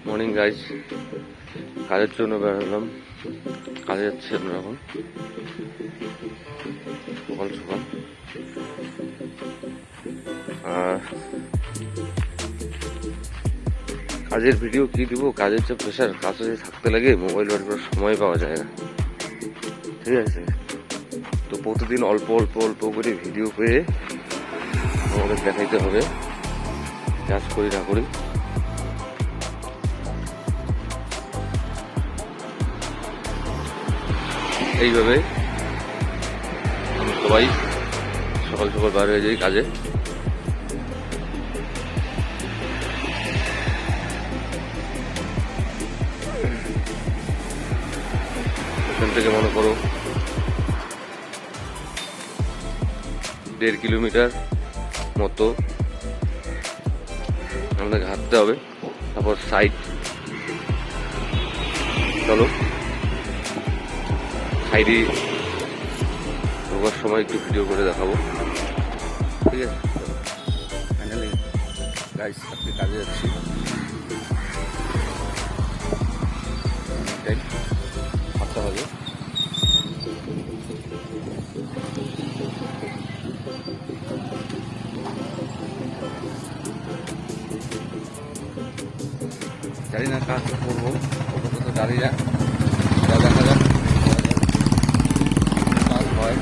Morning guys, কাজের জন্য বেরোলাম। কাজে যাচ্ছি আমরা এখন সকাল সকাল। কাজের ভিডিও কি দিব, কাজের যে প্রেশার, কাজে থাকতে লাগে, মোবাইল বার করার সময় পাওয়া যায় না। ঠিক আছে, তো প্রতিদিন অল্প অল্প অল্প করে ভিডিও পেয়ে আমাদের দেখাইতে হবে, কাজ করি না করি। এইভাবে সবাই সকাল সকাল বার হয়ে যাই কাজে। এখান থেকে মনে করো 1.5 কিলোমিটার মতো আমাদেরকে হাঁটতে হবে। তারপর সাইড, চলো সাইডে ঢোকার সময় একটু ভিডিও করে দেখাবো। ঠিক আছে, ফাইনালি গাইস আজকে কাজে যাচ্ছি। টাইম 7টা বাজে। জানি না কাজ করবো, তো জানি না, দেখা যাক কাজ হয়।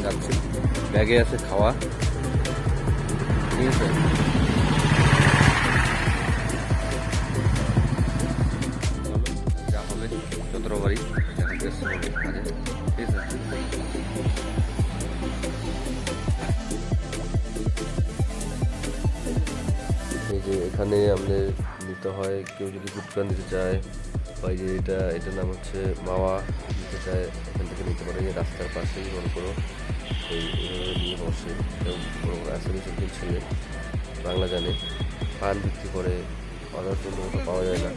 যাচ্ছি, ব্যাগে আছে খাওয়া। ঠিক আছে, যা হবে যতটা পারি কাজে। ঠিক আছে, এই যে এখানে আমাদের নিতে হয়, কেউ যদি গুটকা নিতে চায়, বা যে এটার নাম হচ্ছে মাওয়া নিতে চায়, এখান থেকে নিতে পারে। রাস্তার পাশেই মনে করো এইভাবে নিয়ে বসে। কেউ বড় বড় আসামিসের ছেলে, বাংলা জানে, পান বিক্রি করে, অর্ডার জন্য পাওয়া যায় না,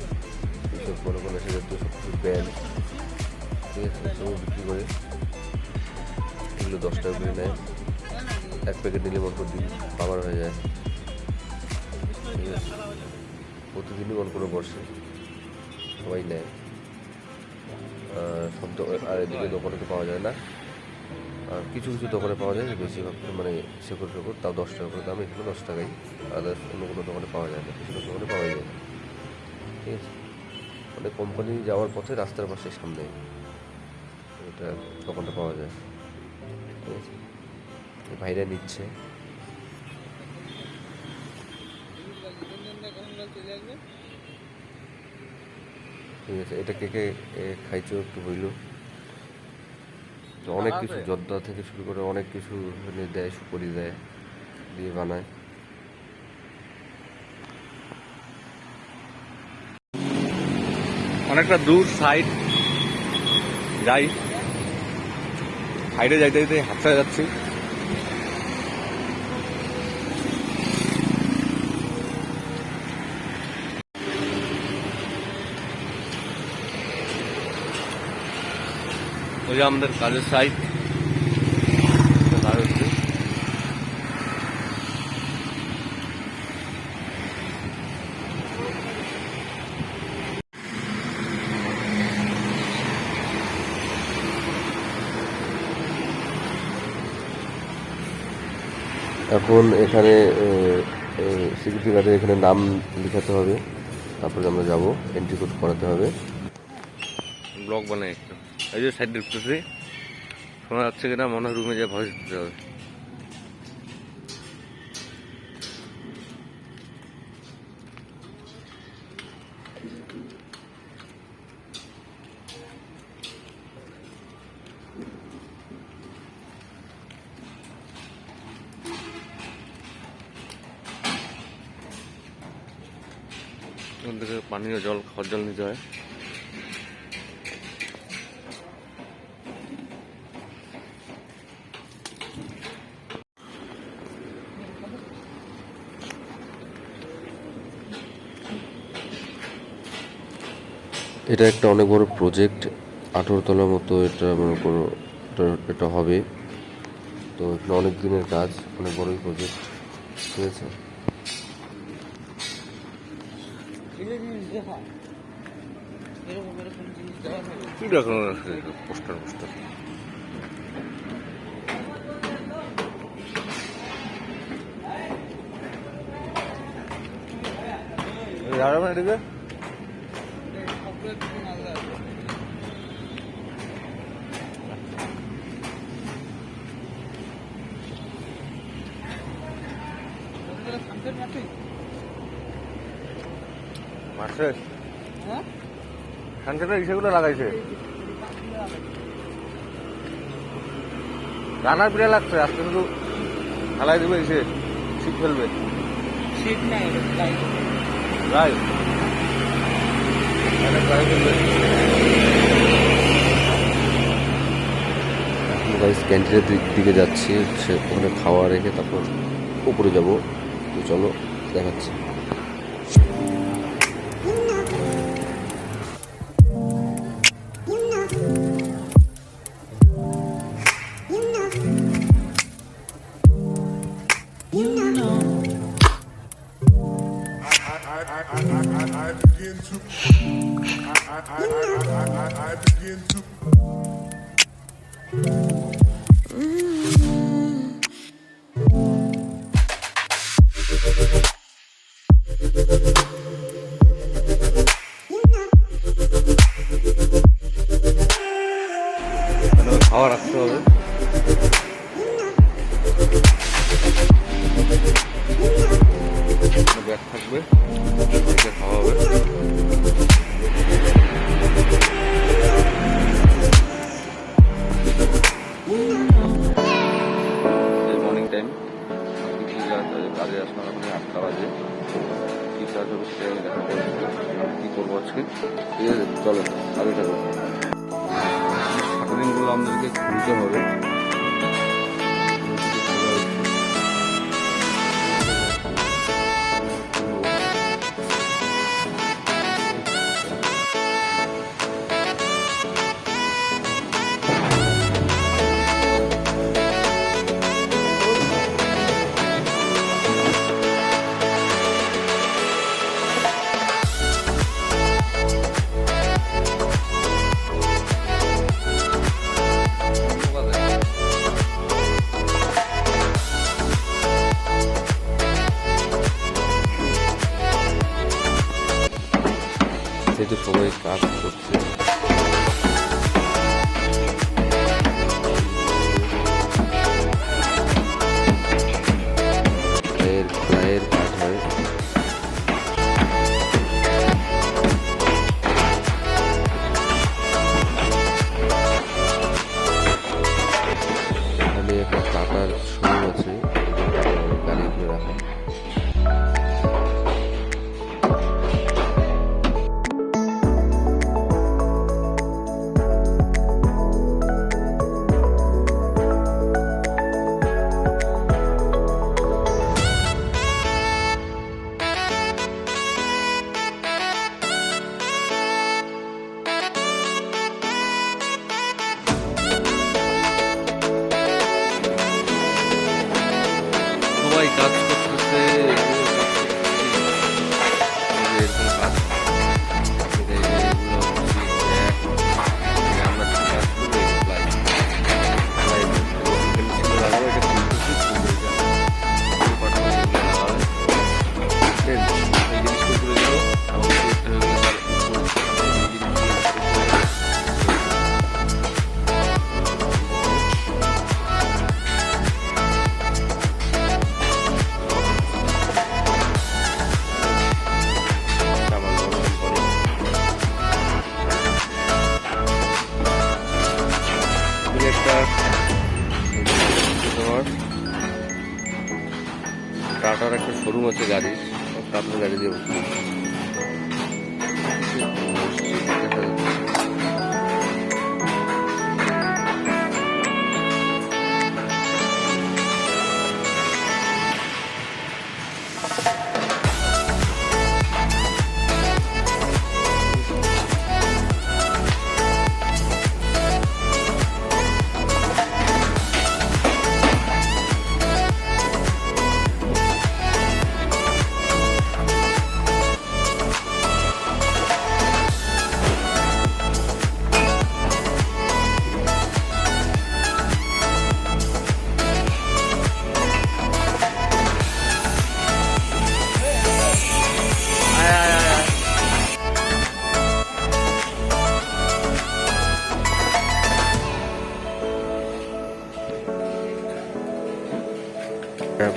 এইসব মনে করো সে জাতীয় সব কিছু ব্যান্ড। ঠিক আছে, এসবও বিক্রি করে। এগুলো 10 টাকা করে নেয়, এক প্যাকেট নিলে মনে করো দিন পাওয়ার হয়ে যায়। ঠিক আছে, প্রতিদিনই মনে করো বসে, সবাই নেয়। সব আর এদিকে দোকানে তো পাওয়া যায় না, আর কিছু কিছু দোকানে পাওয়া যায়, বেশিরভাগ মানে শেকড় তাও 10 টাকা করে দাম। এখানে 10 টাকাই, আদার্স অন্য কোনো দোকানে পাওয়া যায় না, বেশিরভাগ দোকানে পাওয়া যায় না। ঠিক আছে, মানে কোম্পানি যাওয়ার পথে রাস্তার পাশে সামনে এটা দোকানটা পাওয়া যায়। ঠিক আছে, ভাইরা নিচ্ছে। ঠিক আছে, এটা কে কে খাইছো একটু হইল। অনেক কিছু জর্দা থেকে শুরু করে অনেক কিছু দেয়, সুপারি দেয়, দিয়ে বানায়। অনেকটা দূর সাইড যাই, সাইডে যাইতে যাইতে হাঁটতে যাচ্ছি। ওই যে আমাদের কাজের সাইড হচ্ছে। এখন এখানে সিকিউরিটি গার্ডের এখানে নাম লিখাতে হবে, তারপরে আমরা যাব, এন্ট্রি কোড করাতে হবে। ব্লগ বানাই একটু, এই যে সাইড ঢুকতেছি, শোনা যাচ্ছে কিনা মনে হয় রুমে যেয়ে ভয়েস দিতে হবে। ওখান থেকে পানীয় জল, খাওয়ার জল নিতে হয়। এটা একটা অনেক বড় প্রজেক্ট, 18 তলার মতো এটা মনে করো এটা হবে। তো এখানে অনেক দিনের কাজ, অনেক বড়ই প্রজেক্ট। ঠিক আছে, কি দেখানো আছে পোস্টার পোস্টার যাবে না এদিকে মাঠে সানসেটের ইসেগুলো লাগাইছে রানার বিড়া লাগছে আজকে শুধু ঢালাই দেবে এসে শীত ফেলবে শীত নাই রাই ক্যান্টিনের দিকে যাচ্ছি সে ওখানে খাওয়া রেখে তারপর উপরে যাব তো চলো দেখাচ্ছি I begin to খাওয়া রাখতে হবে ব্যাগ থাকবে খাওয়া হবে মর্নিং টাইম কাজে আসলাম এখন 8টা বাজে কি কাজ হবে সেটা আমি দেখাতে কি করবো আজকে চলো আগে থাকবো শাটারিংগুলো আমাদেরকে খুলতে হবে যেহেতু সবাই কাজ করছে প্লায়ের কাজ হয় এখানে একটা টাটার শোরুম আছে গাড়ি ধরে রাখা সবাই কাজ করতেছে এরকম কাজ আমরা কাজ করবো টাটার একটা শোরুম আছে গাড়ি টাটার গাড়ি দিয়ে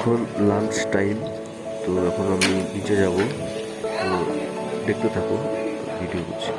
এখন লাঞ্চ টাইম, তো এখন আমি নিচে যাব, তো দেখতে থাকো, ভিডিও করছি।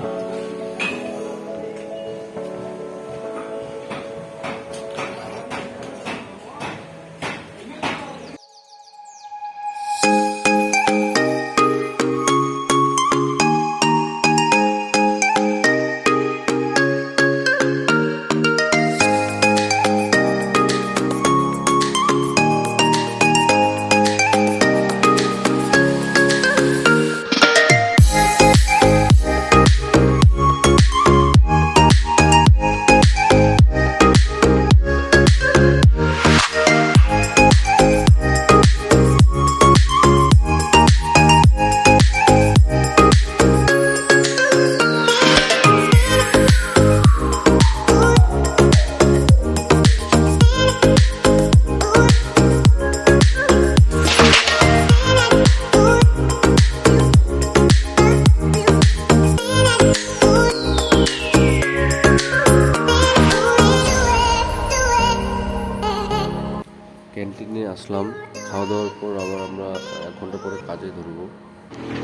ক্যান্টিনে আসলাম, খাওয়া দাওয়ার পর আবার আমরা 1 ঘন্টা পরে কাজে ধরবো।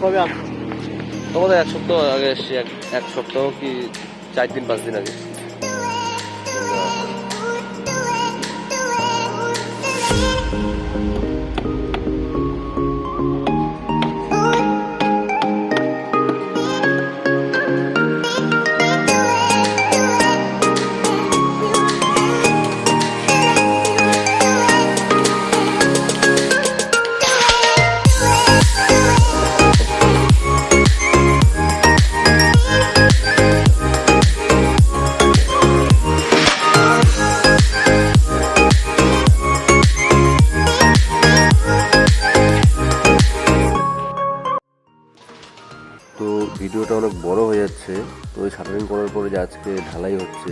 কবে আসছো? তোমাদের 1 সপ্তাহ আগে এসছি, 1 সপ্তাহ কি 4 দিন 5 দিন আগে। তো ভিডিওটা অনেক বড় হয়ে যাচ্ছে। তো ওই শাটারিং করার পরে যে আজকে ঢালাই হচ্ছে,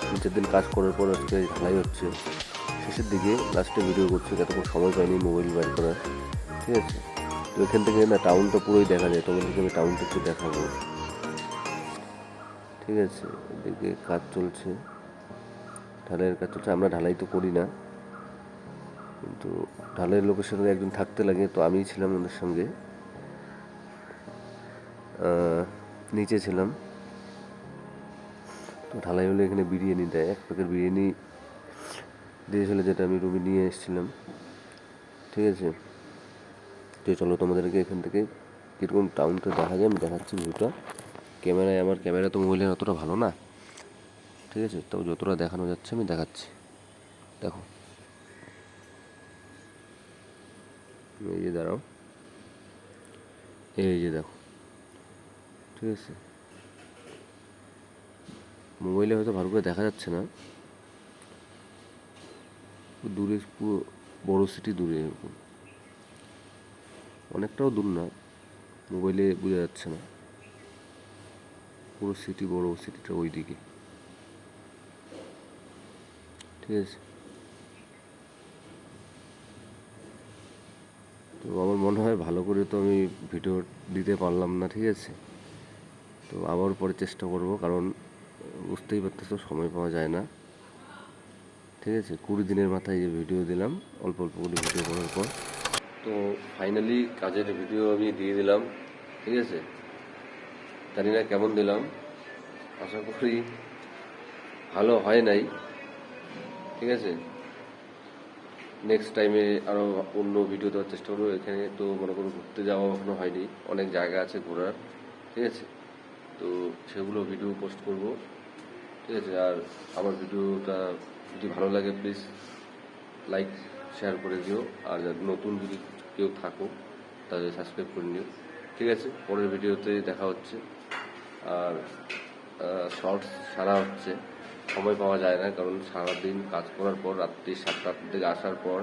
3-4 দিন কাজ করার পর আজকে ঢালাই হচ্ছে, শেষের দিকে লাস্টে ভিডিও করছি, এতক্ষণ সময় পাইনি মোবাইল বের করার, ঠিক আছে। তো এখান থেকে না টাউনটা পুরোই দেখা যায়, তোমাদেরকে আমি টাউনটা একটু দেখাবো, ঠিক আছে। এদিকে কাজ চলছে, ঢালাইয়ের কাজ চলছে। আমরা ঢালাই তো করি না, কিন্তু ঢালাইয়ের লোকের সাথে একজন থাকতে লাগে, তো আমিই ছিলাম ওদের সঙ্গে, নিচে ছিলাম। তো ঢালাই হলে এখানে বিরিয়ানি দেয়, 1 প্যাকেট বিরিয়ানি দিয়েছিল, যেটা আমি রুমে নিয়ে এসেছিলাম, ঠিক আছে। তো চলো তোমাদেরকে এখান থেকে কীরকম টাউনটা দেখা যায় আমি দেখাচ্ছি ভিউটা। আমার ক্যামেরা তো মোবাইলের অতটা ভালো না, ঠিক আছে, তো যতটা দেখানো যাচ্ছে আমি দেখাচ্ছি। দেখো, এই যে দাঁড়াও, এই যে দেখো, ঠিক আছে। মোবাইলে হয়তো ভালো করে দেখা যাচ্ছে না, দূরে পুরো বড় সিটি দূরে, এরকম অনেকটাও দূর না, মোবাইলে বোঝা যাচ্ছে না, পুরো সিটি, বড় সিটিটা ওই দিকে, ঠিক আছে। তো আমার মনে হয় ভালো করে তো আমি ভিডিও দিতে পারলাম না, ঠিক আছে। তো আবার পরে চেষ্টা করব, কারণ বুঝতেই পারতেছো সময় পাওয়া যায় না, ঠিক আছে। 20 দিনের মাথায় যে ভিডিও দিলাম, অল্প অল্প করে ভিডিও করার পর, তো ফাইনালি কাজের ভিডিও আমি দিয়ে দিলাম, ঠিক আছে। জানি না কেমন দিলাম, আশা করি ভালো হয় নাই, ঠিক আছে। নেক্সট টাইমে আরও অন্য ভিডিও দেওয়ার চেষ্টা করবো। এখানে তো মনে করো ঘুরতে যাওয়া এখনো হয়নি, অনেক জায়গা আছে ঘোরার, ঠিক আছে। তো সেগুলো ভিডিও পোস্ট করব, ঠিক আছে। আর আমার ভিডিওটা যদি ভালো লাগে প্লিজ লাইক শেয়ার করে দিও, আর নতুন যদি কেউ থাকো তাহলে সাবস্ক্রাইব করে নিও, ঠিক আছে। পরের ভিডিওতে দেখা হচ্ছে। আর শর্টস ছাড়া হচ্ছে, সময় পাওয়া যায় না, কারণ সারাদিন কাজ করার পর রাত্রি 7টা থেকে আসার পর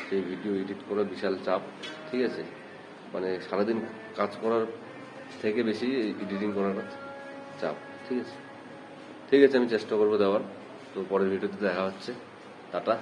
সেই ভিডিও এডিট করা বিশাল চাপ, ঠিক আছে। মানে সারাদিন কাজ করার থেকে বেশি এডিটিং করাটা চাপ, ঠিক আছে। ঠিক আছে, আমি চেষ্টা করবো দেওয়ার। তো পরের ভিডিওতে দেখা হচ্ছে, টাটা।